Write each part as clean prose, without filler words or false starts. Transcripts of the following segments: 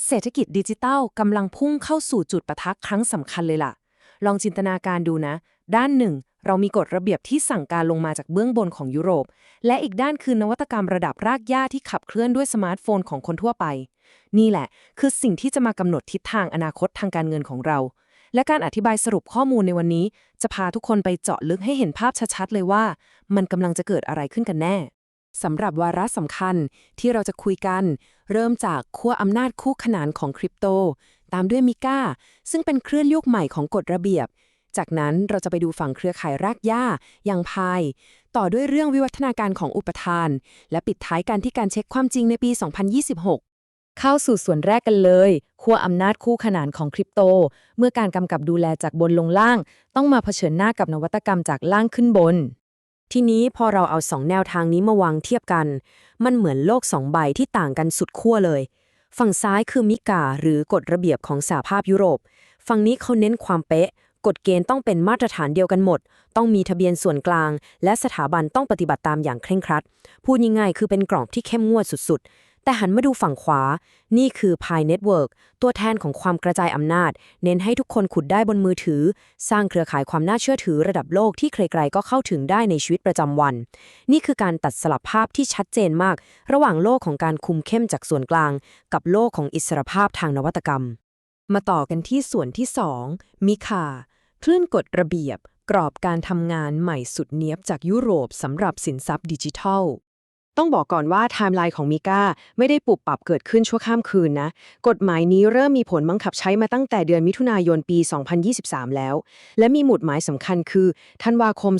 เศรษฐกิจดิจิทัลกำลังพุ่งเข้าสู่จุดปะทะครั้งสำคัญเลยล่ะ ลองจินตนาการดูนะ ด้านหนึ่งเรามีกฎระเบียบที่สั่งการลงมาจากเบื้องบนของยุโรป และอีกด้านคือนวัตกรรมระดับรากหญ้าที่ขับเคลื่อนด้วยสมาร์ทโฟนของคนทั่วไป นี่แหละคือสิ่งที่จะมากำหนดทิศทางอนาคตทางการเงินของเรา และการอธิบายสรุปข้อมูลในวันนี้ จะพาทุกคนไปเจาะลึกให้เห็นภาพชัดๆเลยว่ามันกำลังจะเกิดอะไรขึ้นกันแน่ สำหรับวาระสำคัญที่เราจะคุยกัน เริ่มจากขั้วอำนาจคู่ขนานของคริปโต ตามด้วยมิก้าซึ่งเป็นเคลื่อนโยกใหม่ของกฎระเบียบ จากนั้นเราจะไปดูฝั่งเครือข่ายรากหญ้าอย่างพายต่อด้วยเรื่องวิวัฒนาการของอุปทาน และปิดท้ายกันที่การเช็คความจริงในปี 2026 เข้าสู่ส่วนแรกกันเลยขั้วอำนาจคู่ขนานของคริปโต เมื่อการกำกับดูแลจากบนลงล่าง ต้องมาเผชิญหน้ากับนวัตกรรมจากล่างขึ้นบน ทีนี้พอเราเอา2แนวทางนี้มาวางเทียบกัน มันเหมือนโลก2ใบที่ต่างกันสุดขั้วเลย ฝั่งซ้ายคือมิกาหรือกฎระเบียบของสหภาพยุโรป ฝั่งนี้เขาเน้นความเป๊ะ กฎเกณฑ์ต้องเป็นมาตรฐานเดียวกันหมด ต้องมีทะเบียนส่วนกลาง และสถาบันต้องปฏิบัติตามอย่างเคร่งครัด พูดง่ายๆคือเป็นกรอบที่เข้มงวดสุดๆ แต่หันมาดูฝั่งขวา นี่คือ Pi Network ตัวแทนของความกระจายอำนาจ เน้นให้ทุกคนขุดได้บนมือถือ สร้างเครือข่ายความน่าเชื่อถือระดับโลกที่ใครๆก็เข้าถึงได้ในชีวิตประจำวัน นี่คือการตัดสลับภาพที่ชัดเจนมาก ระหว่างโลกของการคุมเข้มจากส่วนกลาง กับโลกของอิสรภาพทางนวัตกรรม มาต่อกันที่ส่วนที่2มิคาคลื่นกฎระเบียบ กรอบการทำงานใหม่สุดเนียบจากยุโรปสำหรับสินทรัพย์ดิจิทัล ต้องบอกก่อนว่าไทม์ไลน์ของมิก้าไม่ได้ปรับปรับเกิดขึ้นชั่วข้ามคืนนะ กฎหมายนี้เริ่มมีผลบังคับใช้มาตั้งแต่เดือนมิถุนายนปี 2023 แล้ว และมีหมุดหมายสำคัญคือธันวาคม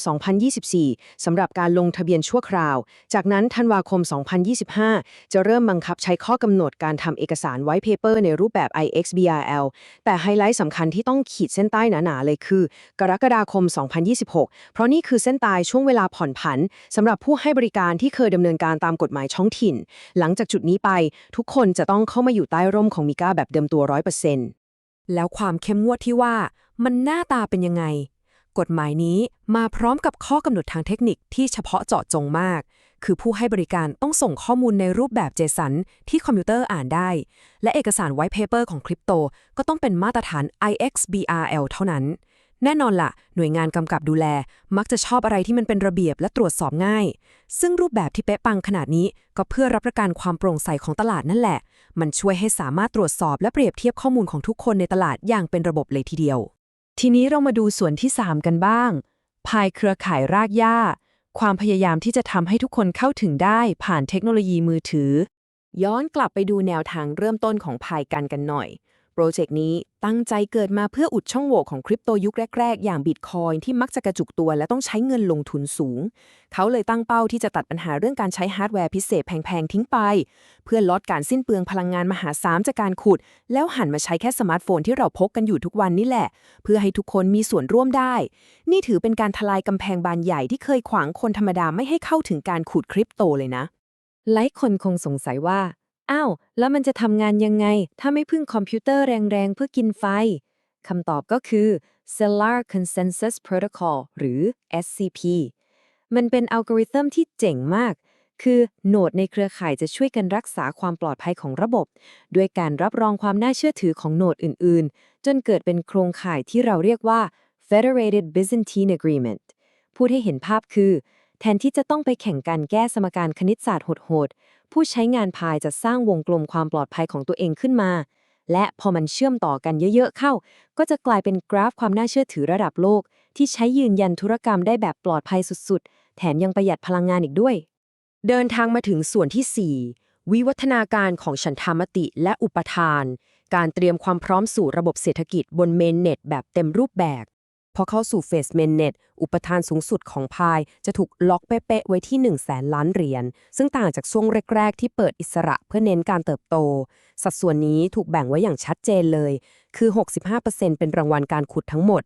2024 สำหรับการลงทะเบียนชั่วคราว จากนั้นธันวาคม 2025 จะเริ่มบังคับใช้ข้อกำหนดการทำเอกสาร White Paper ในรูปแบบ iXBRL แต่ไฮไลท์สำคัญที่ต้องขีดเส้นใต้หนาๆเลยคือกรกฎาคม 2026 เพราะนี่คือเส้นตายช่วงเวลาผ่อนผันสำหรับผู้ให้บริการที่เคยดำเนินการตามกฎหมายท้องถิ่น หลังจากจุดนี้ไปทุกคนจะต้องเข้ามาอยู่ใต้ร่มของมิก้าแบบเดิมตัว 100% แล้วความเข้มงวดที่ว่ามันหน้าตาเป็นยังไง กฎหมายนี้มาพร้อมกับข้อกำหนดทางเทคนิคที่เฉพาะเจาะจงมาก คือผู้ให้บริการต้องส่งข้อมูลในรูปแบบ JSON ที่คอมพิวเตอร์อ่านได้ และเอกสาร White Paper ของคริปโตก็ต้องเป็นมาตรฐาน iXBRL เท่านั้นแน่นอนล่ะหน่วยงานกำกับดูแลมักจะชอบอะไรที่มันเป็นระเบียบและตรวจสอบง่ายซึ่งรูปแบบที่เป๊ะปังขนาดนี้ก็เพื่อรับประกันความโปร่งใสของตลาดนั่นแหละมันช่วยให้สามารถตรวจสอบและเปรียบเทียบข้อมูลของทุกคนในตลาดอย่างเป็นระบบเลยทีเดียวทีนี้เรามาดูส่วนที่3กันบ้างภายเครือข่ายรากหญ้าความพยายามที่จะทำให้ทุกคนเข้าถึงได้ผ่านเทคโนโลยีมือถือย้อนกลับไปดูแนวทางเริ่มต้นของภายกันหน่อยโปรเจกต์นี้ตั้งใจเกิดมาเพื่ออุดช่องโหว่ของคริปโตยุคแรกๆอย่างบิตคอยน์ที่มักจะกระจุกตัวและต้องใช้เงินลงทุนสูงเขาเลยตั้งเป้าที่จะตัดปัญหาเรื่องการใช้ฮาร์ดแวร์พิเศษแพงๆทิ้งไปเพื่อลดการสิ้นเปลืองพลังงานมหาศาลจากการขุดแล้วหันมาใช้แค่สมาร์ทโฟนที่เราพกกันอยู่ทุกวันนี่แหละเพื่อให้ทุกคนมีส่วนร่วมได้นี่ถือเป็นการทลายกำแพงบานใหญ่ที่เคยขวางคนธรรมดาไม่ให้เข้าถึงการขุดคริปโตเลยนะหลายคนคงสงสัยว่าอ้าวแล้วมันจะทำงานยังไงถ้าไม่พึ่งคอมพิวเตอร์แรงๆเพื่อกินไฟคำตอบก็คือ Stellar Consensus Protocol หรือ SCP มันเป็นอัลกอริทึมที่เจ๋งมากคือโหนดในเครือข่ายจะช่วยกันรักษาความปลอดภัยของระบบด้วยการรับรองความน่าเชื่อถือของโหนดอื่นๆจนเกิดเป็นโครงข่ายที่เราเรียกว่า Federated Byzantine Agreement พูดให้เห็นภาพคือแทนที่จะต้องไปแข่งกันแก้สมการคณิตศาสตร์โหดๆผู้ใช้งานพายจะสร้างวงกลมความปลอดภัยของตัวเองขึ้นมาและพอมันเชื่อมต่อกันเยอะๆเข้าก็จะกลายเป็นกราฟความน่าเชื่อถือระดับโลกที่ใช้ยืนยันธุรกรรมได้แบบปลอดภัยสุดๆแถมยังประหยัดพลังงานอีกด้วยเดินทางมาถึงส่วนที่4วิวัฒนาการของฉันทามติและอุปทานการเตรียมความพร้อมสู่ระบบเศรษฐกิจบนเมนเน็ตแบบเต็มรูปแบบพอเข้าสู่เฟสเมนเน็ตอุปทานสูงสุดของพายจะถูกล็อกเป๊ะๆไว้ที่100,000 ล้านเหรียญซึ่งต่างจากช่วงแรกๆที่เปิดอิสระเพื่อเน้นการเติบโตสัดส่วนนี้ถูกแบ่งไว้อย่างชัดเจนเลยคือ 65% เป็นรางวัลการขุดทั้งหมด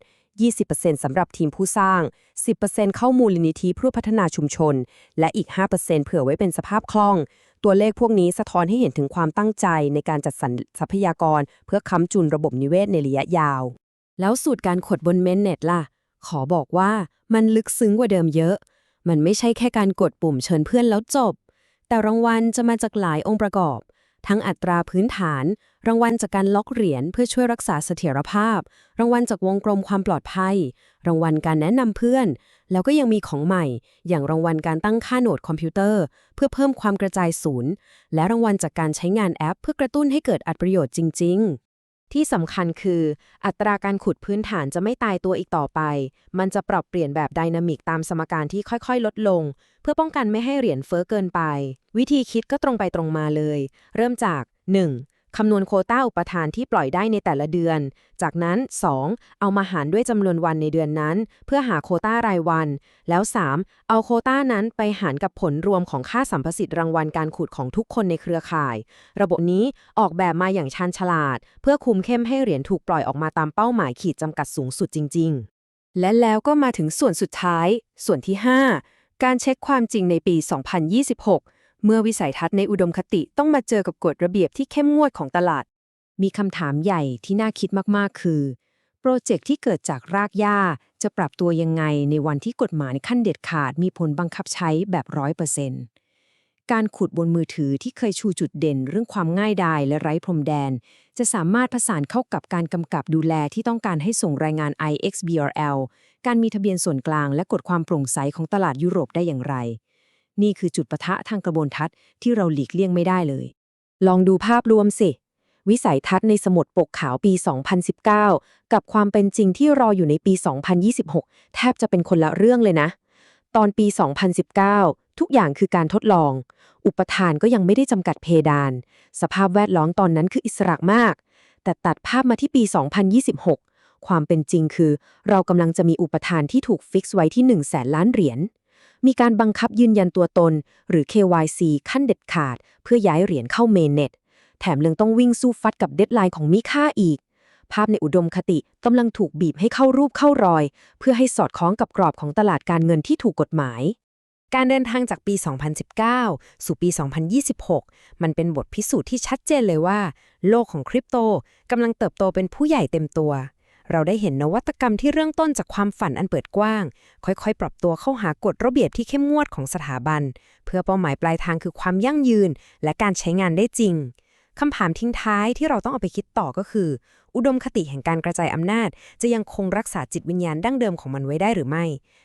20% สำหรับทีมผู้สร้าง 10% เข้ามูลนิธิเพื่อพัฒนาชุมชนและอีก 5% เผื่อไว้เป็นสภาพคล่องตัวเลขพวกนี้สะท้อนให้เห็นถึงความตั้งใจในการจัดสรรทรัพยากรเพื่อค้ำจุนระบบนิเวศในระยะยาวแล้วสูตรการขุดบนเมนเน็ตล่ะขอบอกว่ามันลึกซึ้งกว่าเดิมเยอะมันไม่ใช่แค่การกดปุ่มเชิญเพื่อนแล้วจบแต่รางวัลจะมาจากหลายองค์ประกอบ ทั้งอัตราพื้นฐานรางวัลจากการล็อกเหรียญเพื่อช่วยรักษาเสถียรภาพรางวัลจากวงกลมความปลอดภัยรางวัลการแนะนำเพื่อนแล้วก็ยังมีของใหม่อย่างรางวัลการตั้งค่าโหนดคอมพิวเตอร์เพื่อเพิ่มความกระจายศูนย์และรางวัลจากการใช้งานแอปเพื่อกระตุ้นให้เกิดอัตประโยชน์จริงๆที่สำคัญคืออัตราการขุดพื้นฐานจะไม่ตายตัวอีกต่อไปมันจะปรับเปลี่ยนแบบไดนามิกตามสมการที่ค่อยๆลดลงเพื่อป้องกันไม่ให้เหรียญเฟ้อเกินไปวิธีคิดก็ตรงไปตรงมาเลยเริ่มจาก 1. คำนวณโควต้าอุปทานที่ปล่อยได้ในแต่ละเดือนจากนั้น 2. เอามาหารด้วยจำนวนวันในเดือนนั้นเพื่อหาโควต้ารายวันแล้ว 3. เอาโควต้านั้นไปหารกับผลรวมของค่าสัมประสิทธิ์รางวัลการขุดของทุกคนในเครือข่ายระบบนี้ออกแบบมาอย่างชาญฉลาดเพื่อคุมเข้มให้เหรียญถูกปล่อยออกมาตามเป้าหมายขีดจำกัดสูงสุดจริงๆและแล้วก็มาถึงส่วนสุดท้ายส่วนที่ 5 การเช็คความจริงในปี 2026เมื่อวิสัยทัศน์ในอุดมคติต้องมาเจอกับกฎระเบียบที่เข้มงวดของตลาดมีคำถามใหญ่ที่น่าคิดมากๆคือโปรเจกต์ที่เกิดจากรากหญ้าจะปรับตัวยังไงในวันที่กฎหมายขั้นเด็ดขาดมีผลบังคับใช้แบบ 100% การขุดบนมือถือที่เคยชูจุดเด่นเรื่องความง่ายดายและไร้พรมแดนจะสามารถผสานเข้ากับการกำกับดูแลที่ต้องการให้ส่งรายงาน IXBRL การมีทะเบียนส่วนกลางและกฎความโปร่งใสของตลาดยุโรปได้อย่างไรนี่คือจุดปะทะทางกระบวนทัศน์ที่เราหลีกเลี่ยงไม่ได้เลย ลองดูภาพรวมสิ วิสัยทัศน์ในสมุดปกขาวปี 2019 กับความเป็นจริงที่รออยู่ในปี 2026 แทบจะเป็นคนละเรื่องเลยนะ ตอนปี 2019 ทุกอย่างคือการทดลอง อุปทานก็ยังไม่ได้จำกัดเพดาน สภาพแวดล้อมตอนนั้นคืออิสระมาก แต่ตัดภาพมาที่ปี 2026 ความเป็นจริงคือเรากำลังจะมีอุปทานที่ถูกฟิกซ์ไว้ที่ 100,000 ล้านเหรียญมีการบังคับยืนยันตัวตนหรือ KYC ขั้นเด็ดขาดเพื่อย้ายเหรียญเข้าเมนเน็ตแถมยังต้องวิ่งสู้ฟัดกับเดดไลน์ของมิค่าอีกภาพในอุดมคติกำลังถูกบีบให้เข้ารูปเข้ารอยเพื่อให้สอดคล้องกับกรอบของตลาดการเงินที่ถูกกฎหมายการเดินทางจากปี 2019 สู่ปี 2026 มันเป็นบทพิสูจน์ที่ชัดเจนเลยว่าโลกของคริปโตกำลังเติบโตเป็นผู้ใหญ่เต็มตัวเราได้เห็นนวัตกรรมที่เริ่มต้นจากความฝันอันเปิดกว้างค่อยๆปรับตัวเข้าหากฎระเบียบที่เข้มงวดของสถาบันเพื่อเป้าหมายปลายทางคือความยั่งยืนและการใช้งานได้จริงคำถามทิ้งท้ายที่เราต้องเอาไปคิดต่อก็คืออุดมคติแห่งการกระจายอำนาจจะยังคงรักษาจิตวิญญาณดั้งเดิมของมันไว้ได้หรือไม่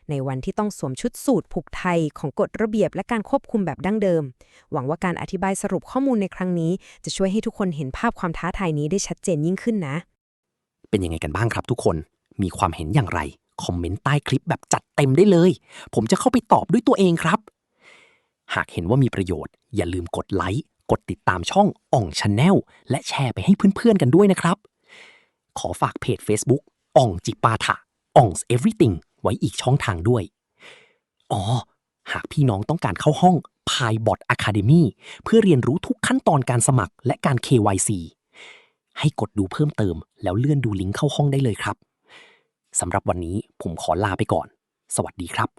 ในวันที่ต้องสวมชุดสูทผูกไทยของกฎระเบียบและการควบคุมแบบดั้งเดิมหวังว่าการอธิบายสรุปข้อมูลในครั้งนี้จะช่วยให้ทุกคนเห็นภาพความท้าทายนี้ได้ชัดเจนยิ่งขึ้นนะเป็นยังไงกันบ้างครับทุกคนมีความเห็นอย่างไรคอมเมนต์ใต้คลิปแบบจัดเต็มได้เลยผมจะเข้าไปตอบด้วยตัวเองครับหากเห็นว่ามีประโยชน์อย่าลืมกดไลค์กดติดตามช่องอ่อง Channel และแชร์ไปให้เพื่อนๆกันด้วยนะครับขอฝากเพจ Facebook อ่องจิปาถะอ่อง Everything ไว้อีกช่องทางด้วยหากพี่น้องต้องการเข้าห้อง PyBot Academy เพื่อเรียนรู้ทุกขั้นตอนการสมัครและการ KYCให้กดดูเพิ่มเติมแล้วเลื่อนดูลิงก์เข้าห้องได้เลยครับสำหรับวันนี้ผมขอลาไปก่อนสวัสดีครับ